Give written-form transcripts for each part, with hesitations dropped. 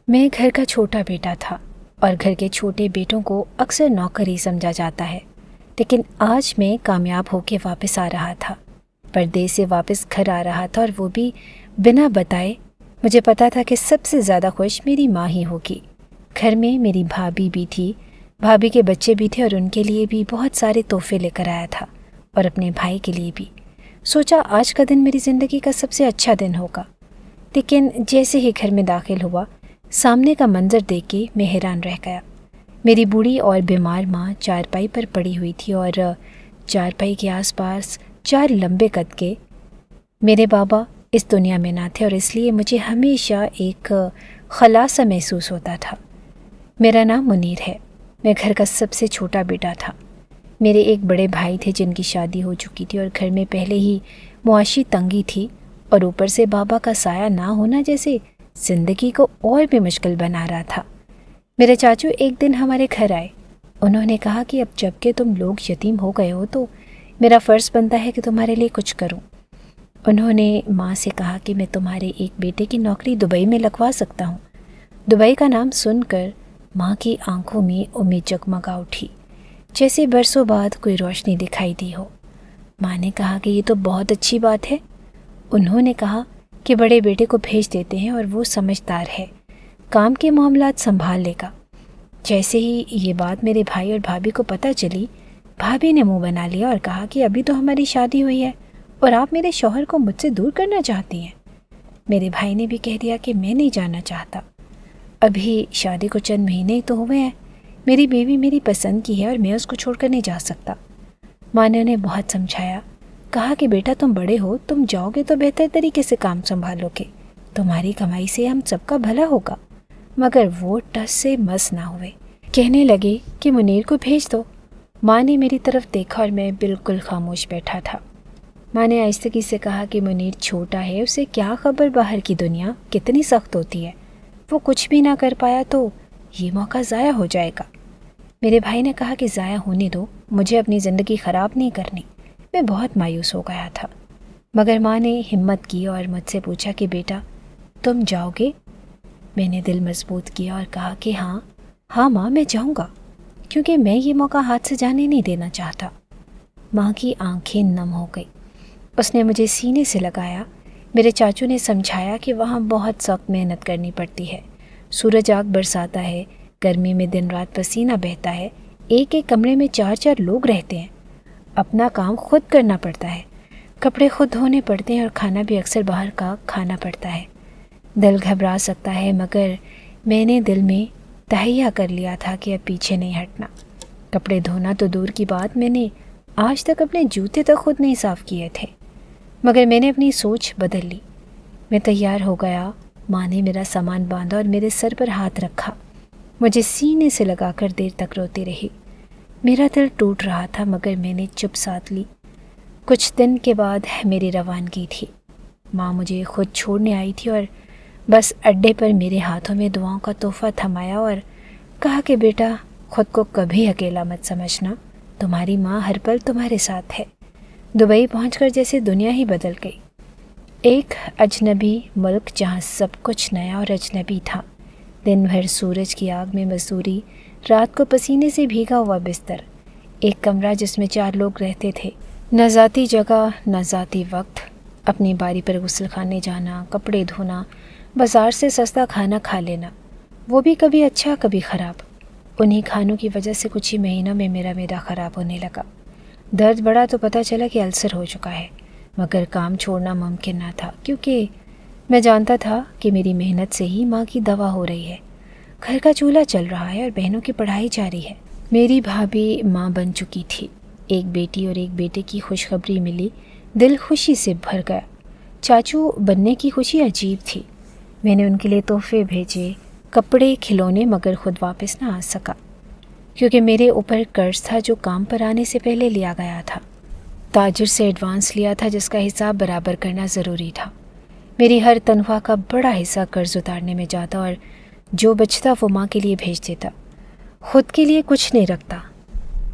میں گھر کا چھوٹا بیٹا تھا اور گھر کے چھوٹے بیٹوں کو اکثر نوکر ہی سمجھا جاتا ہے، لیکن آج میں کامیاب ہو کے واپس آ رہا تھا، پردیس سے واپس گھر آ رہا تھا، اور وہ بھی بنا بتائے۔ مجھے پتا تھا کہ سب سے زیادہ خوش میری ماں ہی ہوگی۔ گھر میں میری بھابھی بھی تھی، بھابھی کے بچے بھی تھے، اور ان کے لیے بھی بہت سارے تحفے لے کر آیا تھا، اور اپنے بھائی کے لیے بھی۔ سوچا آج کا دن میری زندگی کا سب سے اچھا دن ہوگا، لیکن جیسے ہی گھر میں داخل ہوا، سامنے کا منظر دیکھ کے میں حیران رہ گیا۔ میری بوڑھی اور بیمار ماں چارپائی پر پڑی ہوئی تھی، اور چارپائی کے آس پاس 4 لمبے قد کے میرے بابا اس دنیا میں نہ تھے، اور اس لیے مجھے ہمیشہ ایک خلا سا محسوس ہوتا تھا۔ میرا نام منیر ہے، میں گھر کا سب سے چھوٹا بیٹا تھا۔ میرے ایک بڑے بھائی تھے جن کی شادی ہو چکی تھی، اور گھر میں پہلے ہی معاشی تنگی تھی، اور اوپر سے بابا کا سایہ نہ ہونا جیسے زندگی کو اور بھی مشکل بنا رہا تھا۔ میرے چاچو ایک دن ہمارے گھر آئے۔ انہوں نے کہا کہ اب جب کہ تم لوگ یتیم ہو گئے ہو تو میرا فرض بنتا ہے کہ تمہارے لیے کچھ کروں۔ انہوں نے ماں سے کہا کہ میں تمہارے ایک بیٹے کی نوکری دبئی میں لگوا سکتا ہوں۔ دبئی کا نام سن کر ماں کی آنکھوں میں امید جگمگا اٹھی، جیسے برسوں بعد کوئی روشنی دکھائی دی ہو۔ ماں نے کہا کہ یہ تو بہت اچھی بات ہے۔ انہوں نے کہا کہ بڑے بیٹے کو بھیج دیتے ہیں، اور وہ سمجھدار ہے، کام کے معاملات سنبھال لے گا۔ جیسے ہی یہ بات میرے بھائی اور بھابھی کو پتہ چلی، بھابھی نے منہ بنا لیا اور کہا کہ ابھی تو ہماری شادی ہوئی ہے اور آپ میرے شوہر کو مجھ سے دور کرنا چاہتی ہیں۔ میرے بھائی نے بھی کہہ دیا کہ میں نہیں جانا چاہتا، ابھی شادی کو چند مہینے ہی تو ہوئے ہیں، میری بیوی میری پسند کی ہے اور میں اس کو چھوڑ کر نہیں جا سکتا۔ ماں نے انہیں بہت سمجھایا، کہا کہ بیٹا تم بڑے ہو، تم جاؤ گے تو بہتر طریقے سے کام سنبھالو گے، تمہاری کمائی سے ہم سب کا بھلا ہوگا۔ مگر وہ ٹس سے مس نہ ہوئے، کہنے لگے کہ منیر کو بھیج دو۔ ماں نے میری طرف دیکھا اور میں بالکل خاموش بیٹھا تھا۔ ماں نے آہستگی سے کہا کہ منیر چھوٹا ہے، اسے کیا خبر باہر کی دنیا کتنی سخت ہوتی ہے، وہ کچھ بھی نہ کر پایا تو یہ موقع ضائع ہو جائے گا۔ میرے بھائی نے کہا کہ ضائع ہونے دو، مجھے اپنی زندگی خراب نہیں کرنی۔ میں بہت مایوس ہو گیا تھا، مگر ماں نے ہمت کی اور مجھ سے پوچھا کہ بیٹا تم جاؤ گے؟ میں نے دل مضبوط کیا اور کہا کہ ہاں ماں میں جاؤں گا، کیونکہ میں یہ موقع ہاتھ سے جانے نہیں دینا چاہتا۔ ماں کی آنکھیں نم ہو گئی، اس نے مجھے سینے سے لگایا۔ میرے چاچو نے سمجھایا کہ وہاں بہت سخت محنت کرنی پڑتی ہے، سورج آگ برساتا ہے، گرمی میں دن رات پسینہ بہتا ہے، ایک ایک کمرے میں 4 لوگ رہتے ہیں، اپنا کام خود کرنا پڑتا ہے، کپڑے خود دھونے پڑتے ہیں، اور کھانا بھی اکثر باہر کا کھانا پڑتا ہے۔ دل گھبرا سکتا ہے، مگر میں نے دل میں تہیہ کر لیا تھا کہ اب پیچھے نہیں ہٹنا۔ کپڑے دھونا تو دور کی بات، میں نے آج تک اپنے جوتے تک خود نہیں صاف کیے تھے، مگر میں نے اپنی سوچ بدل لی۔ میں تیار ہو گیا، ماں نے میرا سامان باندھا اور میرے سر پر ہاتھ رکھا، مجھے سینے سے لگا کر دیر تک روتی رہی۔ میرا دل ٹوٹ رہا تھا، مگر میں نے چپ ساتھ لی۔ کچھ دن کے بعد میری روانگی تھی۔ ماں مجھے خود چھوڑنے آئی تھی، اور بس اڈے پر میرے ہاتھوں میں دعاؤں کا تحفہ تھمایا اور کہا کہ بیٹا خود کو کبھی اکیلا مت سمجھنا، تمہاری ماں ہر پل تمہارے ساتھ ہے۔ دبئی پہنچ کر جیسے دنیا ہی بدل گئی، ایک اجنبی ملک جہاں سب کچھ نیا اور اجنبی تھا، دن بھر سورج کی آگ میں مزدوری، رات کو پسینے سے بھیگا ہوا بستر، ایک کمرہ جس میں 4 لوگ رہتے تھے، نہ ذاتی جگہ نہ ذاتی وقت، اپنی باری پر غسل خانے جانا، کپڑے دھونا، بازار سے سستا کھانا کھا لینا، وہ بھی کبھی اچھا کبھی خراب۔ انہی کھانوں کی وجہ سے کچھ ہی مہینوں میں میرا معدہ خراب ہونے لگا۔ درد بڑھا تو پتہ چلا کہ السر ہو چکا ہے، مگر کام چھوڑنا ممکن نہ تھا، کیونکہ میں جانتا تھا کہ میری محنت سے ہی ماں کی دوا ہو رہی ہے، گھر کا چولہا چل رہا ہے اور بہنوں کی پڑھائی جاری ہے۔ میری بھابھی ماں بن چکی تھی، ایک بیٹی اور ایک بیٹے کی خوشخبری ملی، دل خوشی سے بھر گیا۔ چاچو بننے کی خوشی عجیب تھی۔ میں نے ان کے لیے تحفے بھیجے، کپڑے، کھلونے، مگر خود واپس نہ آ سکا، کیونکہ میرے اوپر قرض تھا جو کام پر آنے سے پہلے لیا گیا تھا۔ تاجر سے ایڈوانس لیا تھا جس کا حساب برابر کرنا ضروری تھا۔ میری ہر تنخواہ کا بڑا حصہ قرض اتارنے میں جاتا اور جو بچتا وہ ماں کے لیے بھیج دیتا، خود کے لیے کچھ نہیں رکھتا۔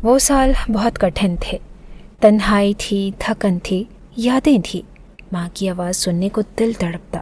وہ سال بہت کٹھن تھے، تنہائی تھی، تھکن تھی، یادیں تھی، ماں کی آواز سننے کو دل تڑپتا،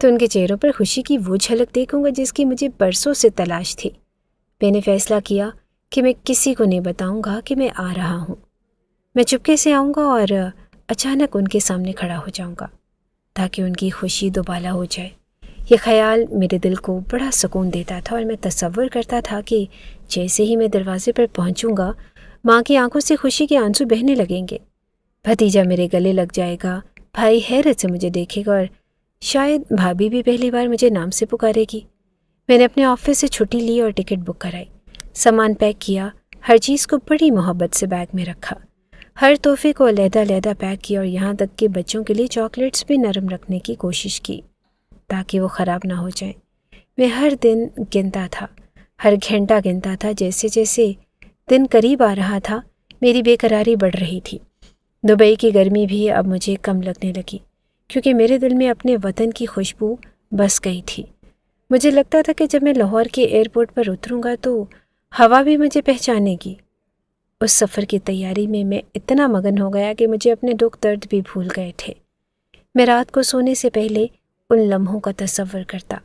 تو ان کے چہروں پر خوشی کی وہ جھلک دیکھوں گا جس کی مجھے برسوں سے تلاش تھی۔ میں نے فیصلہ کیا کہ میں کسی کو نہیں بتاؤں گا کہ میں آ رہا ہوں۔ میں چپکے سے آؤں گا اور اچانک ان کے سامنے کھڑا ہو جاؤں گا تاکہ ان کی خوشی دوبالا ہو جائے۔ یہ خیال میرے دل کو بڑا سکون دیتا تھا اور میں تصور کرتا تھا کہ جیسے ہی میں دروازے پر پہنچوں گا ماں کی آنکھوں سے خوشی کے آنسو بہنے لگیں گے، بھتیجا میرے گلے لگ جائے گا، بھائی حیرت سے مجھے دیکھے گا اور شاید بھابھی بھی پہلی بار مجھے نام سے پکارے گی۔ میں نے اپنے آفس سے چھٹی لی اور ٹکٹ بک کرائی، سامان پیک کیا، ہر چیز کو بڑی محبت سے بیگ میں رکھا، ہر تحفے کو علیحدہ علیحدہ پیک کیا اور یہاں تک کہ بچوں کے لیے چاکلیٹس بھی نرم رکھنے کی کوشش کی تاکہ وہ خراب نہ ہو جائیں۔ میں ہر دن گنتا تھا، ہر گھنٹہ گنتا تھا۔ جیسے جیسے دن قریب آ رہا تھا میری بے قراری بڑھ رہی تھی۔ دبئی کی گرمی بھی اب مجھے کم لگنے لگی کیونکہ میرے دل میں اپنے وطن کی خوشبو بس گئی تھی۔ مجھے لگتا تھا کہ جب میں لاہور کے ایئرپورٹ پر اتروں گا تو ہوا بھی مجھے پہچانے گی۔ اس سفر کی تیاری میں اتنا مگن ہو گیا کہ مجھے اپنے دکھ درد بھی بھول گئے تھے۔ میں رات کو سونے سے پہلے ان لمحوں کا تصور کرتا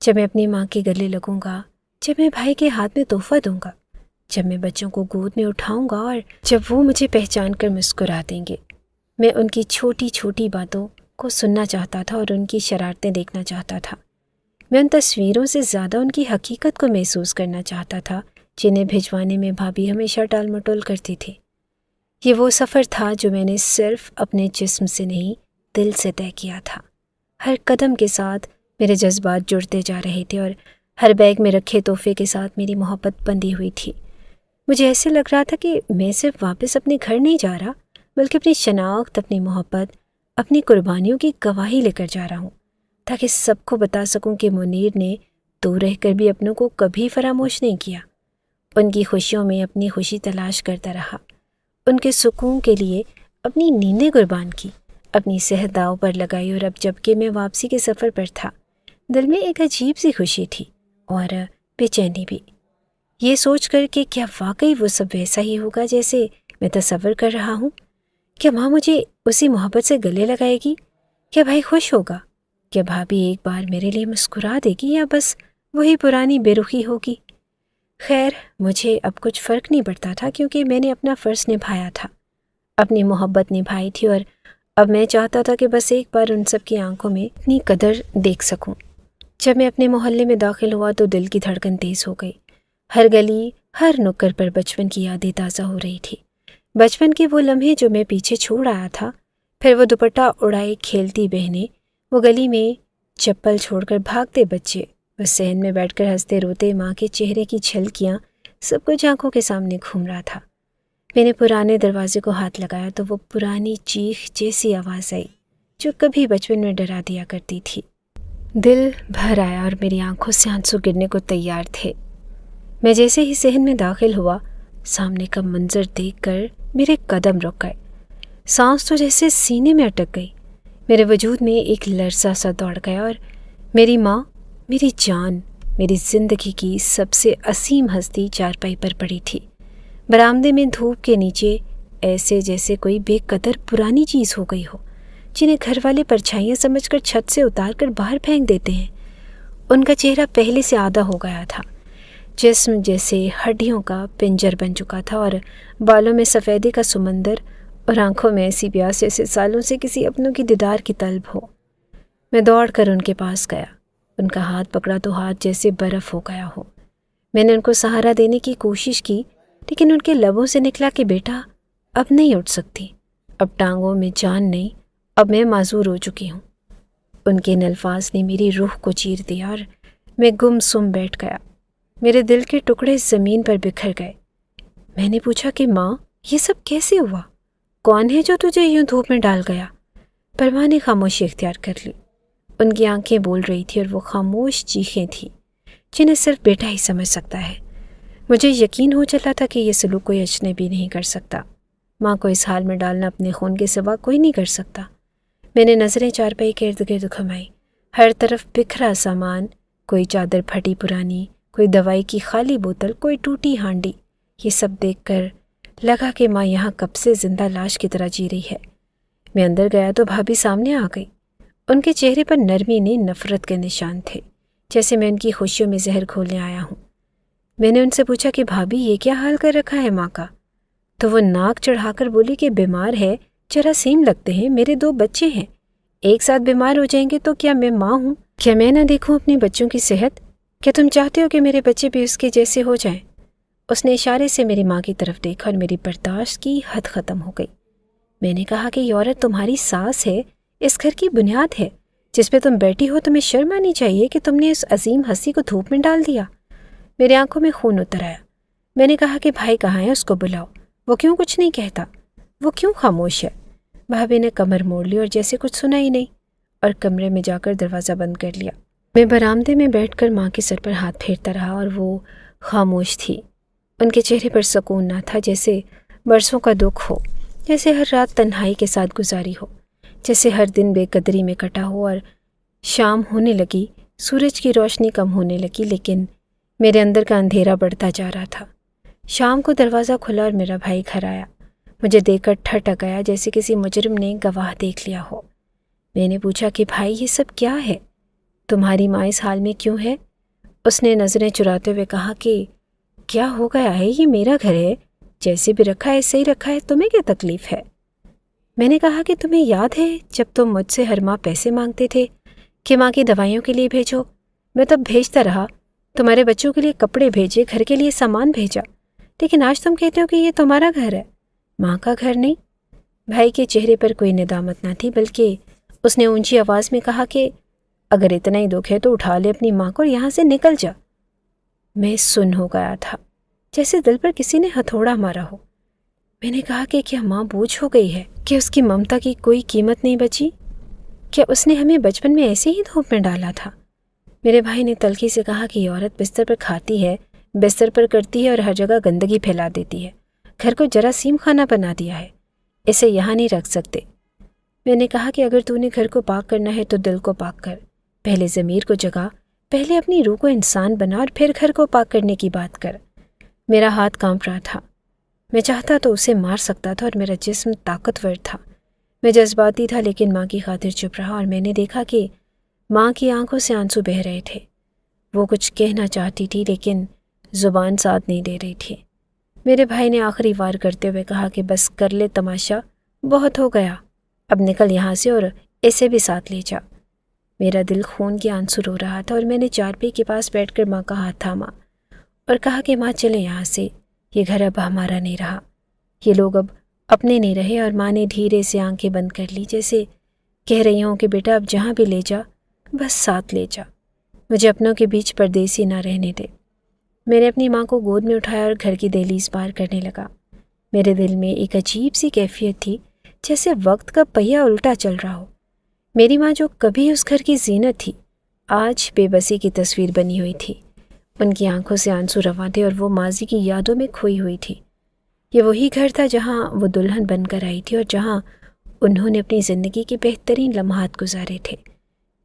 جب میں اپنی ماں کے گلے لگوں گا، جب میں بھائی کے ہاتھ میں تحفہ دوں گا، جب میں بچوں کو گود میں اٹھاؤں گا اور جب وہ مجھے پہچان کر مسکرا دیں گے۔ میں ان کی چھوٹی چھوٹی باتوں کو سننا چاہتا تھا اور ان کی شرارتیں دیکھنا چاہتا تھا۔ میں ان تصویروں سے زیادہ ان کی حقیقت کو محسوس کرنا چاہتا تھا جنہیں بھجوانے میں بھابھی ہمیشہ ٹال مٹول کرتی تھی۔ یہ وہ سفر تھا جو میں نے صرف اپنے جسم سے نہیں دل سے طے کیا تھا۔ ہر قدم کے ساتھ میرے جذبات جڑتے جا رہے تھے اور ہر بیگ میں رکھے تحفے کے ساتھ میری محبت بندھی ہوئی تھی۔ مجھے ایسے لگ رہا تھا کہ میں صرف واپس اپنے گھر نہیں جا رہا بلکہ اپنی شناخت، اپنی محبت، اپنی قربانیوں کی گواہی لے کر جا رہا ہوں تاکہ سب کو بتا سکوں کہ منیر نے دور رہ کر بھی اپنوں کو کبھی فراموش نہیں کیا۔ ان کی خوشیوں میں اپنی خوشی تلاش کرتا رہا، ان کے سکون کے لیے اپنی نیندیں قربان کی، اپنی صحت داؤ پر لگائی، اور اب جب کہ میں واپسی کے سفر پر تھا دل میں ایک عجیب سی خوشی تھی اور بے چینی بھی، یہ سوچ کر کہ کیا واقعی وہ سب ویسا ہی ہوگا جیسے میں تصور کر رہا ہوں؟ کیا ماں مجھے اسی محبت سے گلے لگائے گی؟ کیا بھائی خوش ہوگا؟ کیا بھابھی ایک بار میرے لیے مسکرا دے گی یا بس وہی پرانی بے رخی ہوگی؟ خیر، مجھے اب کچھ فرق نہیں پڑتا تھا کیونکہ میں نے اپنا فرض نبھایا تھا، اپنی محبت نبھائی تھی، اور اب میں چاہتا تھا کہ بس ایک بار ان سب کی آنکھوں میں اپنی قدر دیکھ سکوں۔ جب میں اپنے محلے میں داخل ہوا تو دل کی دھڑکن تیز ہو گئی۔ ہر گلی، ہر نکڑ پر بچپن کی یادیں تازہ ہو رہی تھی، بچپن کے وہ لمحے جو میں پیچھے چھوڑ آیا تھا، پھر وہ دوپٹہ اڑائے کھیلتی بہنیں، وہ گلی میں چپل چھوڑ کر بھاگتے بچے، وہ صحن میں بیٹھ کر ہنستے روتے ماں کے چہرے کی جھلکیاں، سب کچھ آنکھوں کے سامنے گھوم رہا تھا۔ میں نے پرانے دروازے کو ہاتھ لگایا تو وہ پرانی چیخ جیسی آواز آئی جو کبھی بچپن میں ڈرا دیا کرتی تھی۔ دل بھر آیا اور میری آنکھوں سے آنسو گرنے کو تیار تھے۔ میں جیسے ہی صحن میں داخل ہوا، سامنے کا منظر دیکھ کر میرے قدم رک گئے، سانس تو جیسے سینے میں اٹک گئی، میرے وجود میں ایک لرزہ سا دوڑ گیا اور میری ماں، میری جان، میری زندگی کی سب سے عظیم ہستی چارپائی پر پڑی تھی، برآمدے میں دھوپ کے نیچے، ایسے جیسے کوئی بے قدر پرانی چیز ہو گئی ہو جنہیں گھر والے پرچھائیاں سمجھ کر چھت سے اتار کر باہر پھینک دیتے ہیں۔ ان کا چہرہ پہلے سے آدھا ہو گیا تھا، جسم جیسے ہڈیوں کا پنجر بن چکا تھا اور بالوں میں سفیدی کا سمندر اور آنکھوں میں ایسی پیاس جیسے سالوں سے کسی اپنوں کی دیدار کی طلب ہو۔ میں دوڑ کر ان کے پاس گیا، ان کا ہاتھ پکڑا تو ہاتھ جیسے برف ہو گیا ہو۔ میں نے ان کو سہارا دینے کی کوشش کی لیکن ان کے لبوں سے نکلا کہ بیٹا اب نہیں اٹھ سکتی، اب ٹانگوں میں جان نہیں، اب میں معذور ہو چکی ہوں۔ ان کے ان الفاظ نے میری روح کو چیر دیا اور میں گم سم بیٹھ گیا، میرے دل کے ٹکڑے زمین پر بکھر گئے۔ میں نے پوچھا کہ ماں یہ سب کیسے ہوا؟ کون ہے جو تجھے یوں دھوپ میں ڈال گیا؟ پر ماں نے خاموشی اختیار کر لی، ان کی آنکھیں بول رہی تھی اور وہ خاموش چیخیں تھیں جنہیں صرف بیٹا ہی سمجھ سکتا ہے۔ مجھے یقین ہو چلا تھا کہ یہ سلوک کوئی اجنبی نہیں کر سکتا، ماں کو اس حال میں ڈالنا اپنے خون کے سوا کوئی نہیں کر سکتا۔ میں نے نظریں چارپائی کے ارد گرد گھمائی، ہر طرف بکھرا سامان، کوئی چادر پھٹی پرانی، کوئی دوائی کی خالی بوتل، کوئی ٹوٹی ہانڈی۔ یہ سب دیکھ کر لگا کہ ماں یہاں کب سے زندہ لاش کی طرح جی رہی ہے۔ میں اندر گیا تو بھابھی سامنے آ گئی، ان کے چہرے پر نرمی نے نفرت کے نشان تھے، جیسے میں ان کی خوشیوں میں زہر گھولنے آیا ہوں۔ میں نے ان سے پوچھا کہ بھابھی یہ کیا حال کر رکھا ہے ماں کا؟ تو وہ ناک چڑھا کر بولی کہ بیمار ہے، جراثیم لگتے ہیں، میرے 2 بچے ہیں، ایک ساتھ بیمار ہو جائیں گے تو کیا میں ماں ہوں؟ کیا میں نہ دیکھوں اپنے بچوں کی صحت؟ کیا تم چاہتے ہو کہ میرے بچے بھی اس کے جیسے ہو جائیں؟ اس نے اشارے سے میری ماں کی طرف دیکھا اور میری برداشت کی حد ختم ہو گئی۔ میں نے کہا کہ یہ عورت تمہاری ساس ہے، اس گھر کی بنیاد ہے، جس پہ تم بیٹھی ہو، تمہیں شرم آنی چاہیے کہ تم نے اس عظیم ہستی کو دھوپ میں ڈال دیا۔ میری آنکھوں میں خون اتر آیا۔ میں نے کہا کہ بھائی کہاں ہے، اس کو بلاؤ، وہ کیوں کچھ نہیں کہتا، وہ کیوں خاموش ہے؟ بھابھی نے کمر موڑ لی اور جیسے کچھ سنا ہی نہیں، اور کمرے میں جا کر دروازہ بند کر لیا۔ میں برآمدے میں بیٹھ کر ماں کے سر پر ہاتھ پھیرتا رہا اور وہ خاموش تھی۔ ان کے چہرے پر سکون نہ تھا، جیسے برسوں کا دکھ ہو، جیسے ہر رات تنہائی کے ساتھ گزاری ہو، جیسے ہر دن بے قدری میں کٹا ہو اور شام ہونے لگی، سورج کی روشنی کم ہونے لگی، لیکن میرے اندر کا اندھیرا بڑھتا جا رہا تھا۔ شام کو دروازہ کھلا اور میرا بھائی گھر آیا۔ مجھے دیکھ کر ٹھٹک گیا، جیسے کسی مجرم نے گواہ دیکھ لیا ہو۔ میں نے پوچھا کہ بھائی یہ سب کیا ہے؟ تمہاری ماں اس حال میں کیوں ہے؟ اس نے نظریں چراتے ہوئے کہا کہ کیا ہو گیا ہے، یہ میرا گھر ہے، جیسے بھی رکھا ہے ایسے ہی رکھا ہے، تمہیں کیا تکلیف ہے؟ میں نے کہا کہ تمہیں یاد ہے جب تم مجھ سے ہر ماہ پیسے مانگتے تھے کہ ماں کی دوائیوں کے لیے بھیجو، میں تب بھیجتا رہا، تمہارے بچوں کے لیے کپڑے بھیجے، گھر کے لیے سامان بھیجا، لیکن آج تم کہتے ہو کہ یہ تمہارا گھر ہے، ماں کا گھر نہیں۔ بھائی کے چہرے پر کوئی ندامت نہ تھی، بلکہ اس نے اونچی آواز میں کہا کہ اگر اتنا ہی دکھ ہے تو اٹھا لے اپنی ماں کو اور یہاں سے نکل جا۔ میں سن ہو گیا تھا، جیسے دل پر کسی نے ہتھوڑا مارا ہو۔ میں نے کہا کہ کیا ماں بوجھ ہو گئی ہے؟ کہ اس کی ممتا کی کوئی قیمت نہیں بچی؟ کیا اس نے ہمیں بچپن میں ایسے ہی دھوپ میں ڈالا تھا؟ میرے بھائی نے تلخی سے کہا کہ یہ عورت بستر پر کھاتی ہے، بستر پر کرتی ہے اور ہر جگہ گندگی پھیلا دیتی ہے، گھر کو جراثیم خانہ بنا دیا ہے، اسے یہاں نہیں رکھ سکتے۔ میں نے کہا کہ اگر تو نے گھر کو پاک کرنا ہے تو دل کو پاک کر، پہلے ضمیر کو جگا، پہلے اپنی روح کو انسان بنا اور پھر گھر کو پاک کرنے کی بات کر۔ میرا ہاتھ کانپ رہا تھا، میں چاہتا تو اسے مار سکتا تھا اور میرا جسم طاقتور تھا۔ میں جذباتی تھا لیکن ماں کی خاطر چپ رہا، اور میں نے دیکھا کہ ماں کی آنکھوں سے آنسو بہہ رہے تھے۔ وہ کچھ کہنا چاہتی تھی لیکن زبان ساتھ نہیں دے رہی تھی۔ میرے بھائی نے آخری وار کرتے ہوئے کہا کہ بس کر لے تماشا، بہت ہو گیا، اب نکل یہاں سے اور اسے بھی ساتھ لے جا۔ میرا دل خون کے آنسو رو رہا تھا اور میں نے چارپائی کے پاس بیٹھ کر ماں کا ہاتھ تھاما اور کہا کہ ماں چلیں یہاں سے، یہ گھر اب ہمارا نہیں رہا، یہ لوگ اب اپنے نہیں رہے۔ اور ماں نے دھیرے سے آنکھیں بند کر لی، جیسے کہہ رہی ہوں کہ بیٹا اب جہاں بھی لے جا بس ساتھ لے جا، مجھے اپنوں کے بیچ پردیسی نہ رہنے دے۔ میں نے اپنی ماں کو گود میں اٹھایا اور گھر کی دہلیز پار کرنے لگا۔ میرے دل میں ایک عجیب سی کیفیت تھی، جیسے وقت کا پہیہ الٹا چل رہا ہو۔ میری ماں جو کبھی اس گھر کی زینت تھی، آج بے بسی کی تصویر بنی ہوئی تھی۔ ان کی آنکھوں سے آنسو رواں تھے اور وہ ماضی کی یادوں میں کھوئی ہوئی تھی۔ یہ وہی گھر تھا جہاں وہ دلہن بن کر آئی تھی اور جہاں انہوں نے اپنی زندگی کے بہترین لمحات گزارے تھے،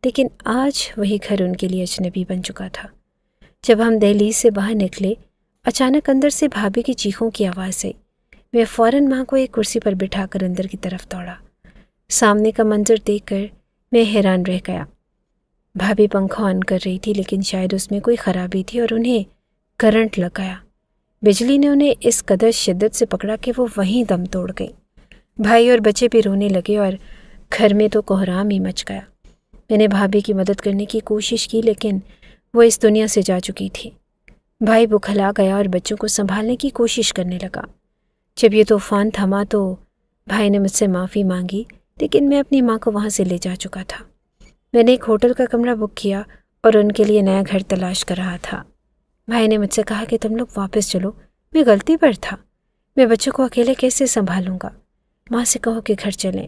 لیکن آج وہی گھر ان کے لیے اجنبی بن چکا تھا۔ جب ہم دہلیز سے باہر نکلے، اچانک اندر سے بھابھی کی چیخوں کی آواز آئی۔ میں فوراً ماں کو ایک کرسی پر بٹھا کر اندر کی طرف دوڑا۔ سامنے کا منظر دیکھ کر میں حیران رہ گیا۔ بھابھی پنکھا آن کر رہی تھی، لیکن شاید اس میں کوئی خرابی تھی اور انہیں کرنٹ لگ گیا۔ بجلی نے انہیں اس قدر شدت سے پکڑا کہ وہ وہیں دم توڑ گئی۔ بھائی اور بچے بھی رونے لگے اور گھر میں تو کوہرام ہی مچ گیا۔ میں نے بھابھی کی مدد کرنے کی کوشش کی، لیکن وہ اس دنیا سے جا چکی تھی۔ بھائی بکھلا گیا اور بچوں کو سنبھالنے کی کوشش کرنے لگا۔ جب یہ طوفان تھما تو بھائی نے مجھ سے معافی مانگی، لیکن میں اپنی ماں کو وہاں سے لے جا چکا تھا۔ میں نے ایک ہوٹل کا کمرہ بک کیا اور ان کے لیے نیا گھر تلاش کر رہا تھا۔ بھائی نے مجھ سے کہا کہ تم لوگ واپس چلو، میں غلطی پر تھا، میں بچوں کو اکیلے کیسے سنبھالوں گا، ماں سے کہو کہ گھر چلیں۔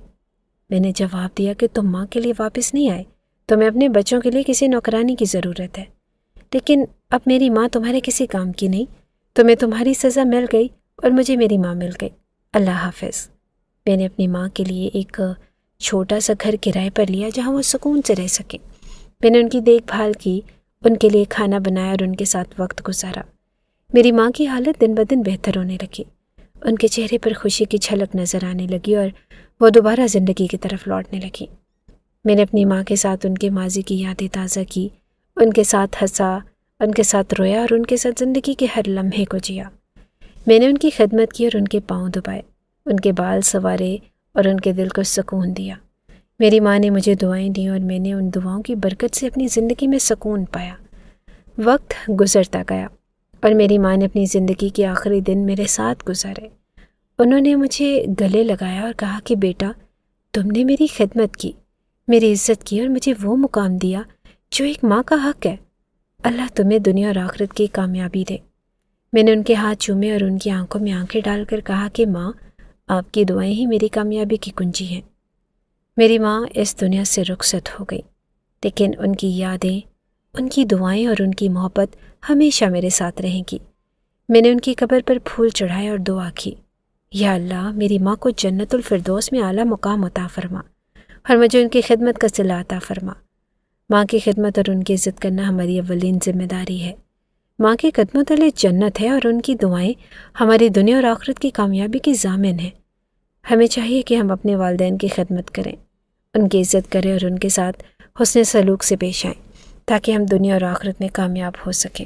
میں نے جواب دیا کہ تم ماں کے لیے واپس نہیں آئے، تمہیں اپنے بچوں کے لیے کسی نوکرانی کی ضرورت ہے، لیکن اب میری ماں تمہارے کسی کام کی نہیں، تمہیں تمہاری سزا مل گئی اور مجھے میری ماں مل گئی، اللہ حافظ۔ میں نے اپنی ماں کے لیے ایک چھوٹا سا گھر کرائے پر لیا جہاں وہ سکون سے رہ سکے۔ میں نے ان کی دیکھ بھال کی، ان کے لیے کھانا بنایا اور ان کے ساتھ وقت گزارا۔ میری ماں کی حالت دن بدن بہتر ہونے لگی، ان کے چہرے پر خوشی کی جھلک نظر آنے لگی اور وہ دوبارہ زندگی کی طرف لوٹنے لگی۔ میں نے اپنی ماں کے ساتھ ان کے ماضی کی یادیں تازہ کی، ان کے ساتھ ہنسا، ان کے ساتھ رویا اور ان کے ساتھ زندگی کے ہر لمحے کو جیا۔ میں نے ان کی خدمت کی اور ان کے پاؤں دبائے، ان کے بال سنوارے اور ان کے دل کو سکون دیا۔ میری ماں نے مجھے دعائیں دیں اور میں نے ان دعاؤں کی برکت سے اپنی زندگی میں سکون پایا۔ وقت گزرتا گیا اور میری ماں نے اپنی زندگی کے آخری دن میرے ساتھ گزارے۔ انہوں نے مجھے گلے لگایا اور کہا کہ بیٹا، تم نے میری خدمت کی، میری عزت کی اور مجھے وہ مقام دیا جو ایک ماں کا حق ہے۔ اللہ تمہیں دنیا اور آخرت کی کامیابی دے۔ میں نے ان کے ہاتھ چومے اور ان کی آنکھوں میں آنکھیں ڈال کر کہا کہ ماں، آپ کی دعائیں ہی میری کامیابی کی کنجی ہیں۔ میری ماں اس دنیا سے رخصت ہو گئی، لیکن ان کی یادیں، ان کی دعائیں اور ان کی محبت ہمیشہ میرے ساتھ رہیں گی۔ میں نے ان کی قبر پر پھول چڑھائے اور دعا کی، یا اللہ میری ماں کو جنت الفردوس میں اعلیٰ مقام عطا فرما اور مجھے ان کی خدمت کا صلہ عطا فرما۔ ماں کی خدمت اور ان کی عزت کرنا ہماری اولین ذمہ داری ہے۔ ماں کے قدموں تلے جنت ہے اور ان کی دعائیں ہماری دنیا اور آخرت کی کامیابی کی ضامن ہیں۔ ہمیں چاہیے کہ ہم اپنے والدین کی خدمت کریں، ان کی عزت کریں اور ان کے ساتھ حسن سلوک سے پیش آئیں تاکہ ہم دنیا اور آخرت میں کامیاب ہو سکیں۔